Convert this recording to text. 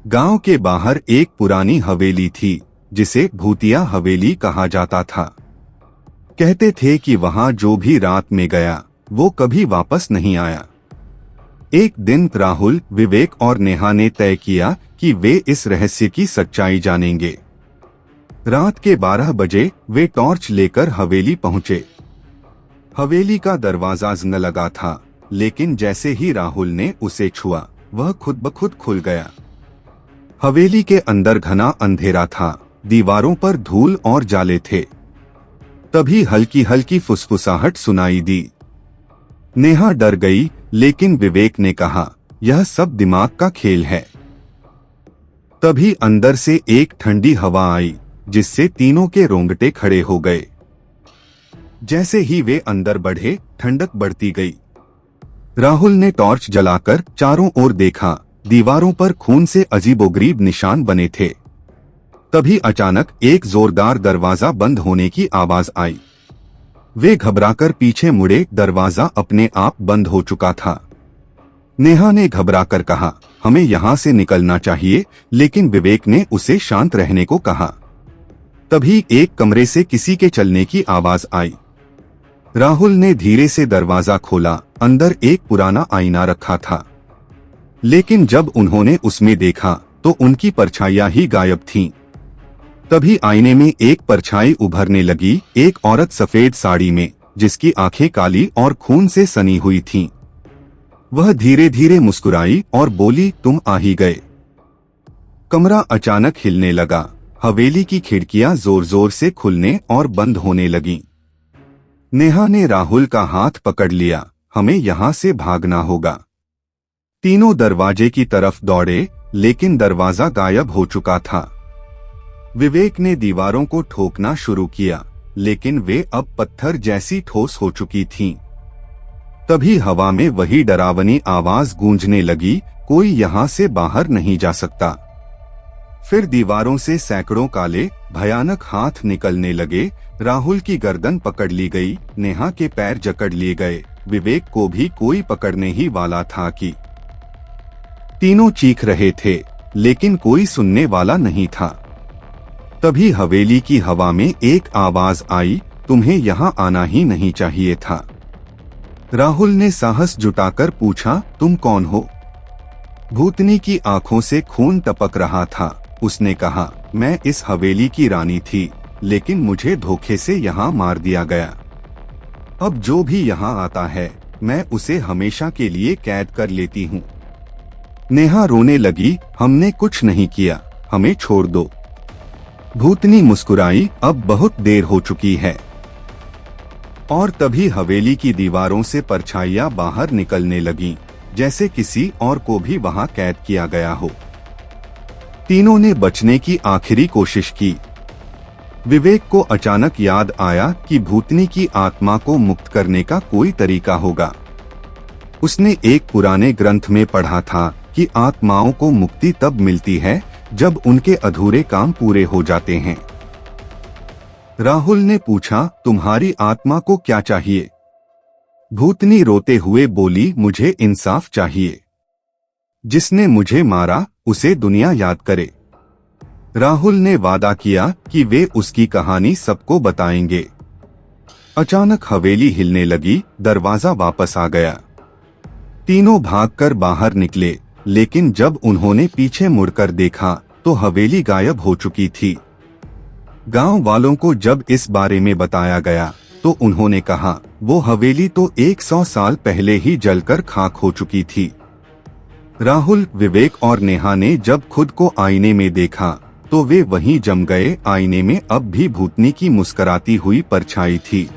गांव के बाहर एक पुरानी हवेली थी जिसे भूतिया हवेली कहा जाता था। कहते थे कि वहां जो भी रात में गया वो कभी वापस नहीं आया। एक दिन राहुल, विवेक और नेहा ने तय किया कि वे इस रहस्य की सच्चाई जानेंगे। रात के 12 बजे वे टॉर्च लेकर हवेली पहुंचे। हवेली का दरवाजा जंग लगा था, लेकिन जैसे ही राहुल ने उसे छुआ वह खुद ब खुद खुल गया। हवेली के अंदर घना अंधेरा था, दीवारों पर धूल और जाले थे। तभी हल्की हल्की फुसफुसाहट सुनाई दी। नेहा डर गई, लेकिन विवेक ने कहा, यह सब दिमाग का खेल है। तभी अंदर से एक ठंडी हवा आई, जिससे तीनों के रोंगटे खड़े हो गए। जैसे ही वे अंदर बढ़े, ठंडक बढ़ती गई। राहुल ने टॉर्च जलाकर चारों ओर देखा। दीवारों पर खून से अजीबोगरीब निशान बने थे। तभी अचानक एक जोरदार दरवाजा बंद होने की आवाज आई। वे घबराकर पीछे मुड़े, दरवाजा अपने आप बंद हो चुका था। नेहा ने घबराकर कहा, हमें यहाँ से निकलना चाहिए, लेकिन विवेक ने उसे शांत रहने को कहा। तभी एक कमरे से किसी के चलने की आवाज आई। राहुल ने धीरे से दरवाजा खोला। अंदर एक पुराना आईना रखा था, लेकिन जब उन्होंने उसमें देखा तो उनकी परछाइयां ही गायब थीं। तभी आईने में एक परछाई उभरने लगी, एक औरत सफेद साड़ी में, जिसकी आंखें काली और खून से सनी हुई थीं। वह धीरे धीरे मुस्कुराई और बोली, तुम आ ही गए। कमरा अचानक हिलने लगा। हवेली की खिड़कियां जोर जोर से खुलने और बंद होने लगीं। नेहा ने राहुल का हाथ पकड़ लिया, हमें यहाँ से भागना होगा। तीनों दरवाजे की तरफ दौड़े, लेकिन दरवाजा गायब हो चुका था। विवेक ने दीवारों को ठोकना शुरू किया, लेकिन वे अब पत्थर जैसी ठोस हो चुकी थीं। तभी हवा में वही डरावनी आवाज गूंजने लगी, कोई यहाँ से बाहर नहीं जा सकता। फिर दीवारों से सैकड़ों काले भयानक हाथ निकलने लगे। राहुल की गर्दन पकड़ ली गई, नेहा के पैर जकड़ लिए गए, विवेक को भी कोई पकड़ने ही वाला था कि तीनों चीख रहे थे, लेकिन कोई सुनने वाला नहीं था। तभी हवेली की हवा में एक आवाज आई, तुम्हें यहाँ आना ही नहीं चाहिए था। राहुल ने साहस जुटाकर पूछा, तुम कौन हो? भूतनी की आंखों से खून टपक रहा था। उसने कहा, मैं इस हवेली की रानी थी, लेकिन मुझे धोखे से यहाँ मार दिया गया। अब जो भी यहाँ आता है, मैं उसे हमेशा के लिए कैद कर लेती हूँ। नेहा रोने लगी, हमने कुछ नहीं किया, हमें छोड़ दो। भूतनी मुस्कुराई, अब बहुत देर हो चुकी है। और तभी हवेली की दीवारों से परछाइयां बाहर निकलने लगीं, जैसे किसी और को भी वहां कैद किया गया हो। तीनों ने बचने की आखिरी कोशिश की। विवेक को अचानक याद आया कि भूतनी की आत्मा को मुक्त करने का कोई तरीका होगा। उसने एक पुराने ग्रंथ में पढ़ा था कि आत्माओं को मुक्ति तब मिलती है जब उनके अधूरे काम पूरे हो जाते हैं। राहुल ने पूछा, तुम्हारी आत्मा को क्या चाहिए? भूतनी रोते हुए बोली, मुझे इंसाफ चाहिए। जिसने मुझे मारा उसे दुनिया याद करे। राहुल ने वादा किया कि वे उसकी कहानी सबको बताएंगे। अचानक हवेली हिलने लगी, दरवाजा वापस आ गया। तीनों भागकर बाहर निकले, लेकिन जब उन्होंने पीछे मुड़कर देखा तो हवेली गायब हो चुकी थी। गांव वालों को जब इस बारे में बताया गया तो उन्होंने कहा, वो हवेली तो 100 साल पहले ही जलकर खाक हो चुकी थी। राहुल, विवेक और नेहा ने जब खुद को आईने में देखा तो वे वहीं जम गए। आईने में अब भी भूतनी की मुस्कुराती हुई परछाई थी।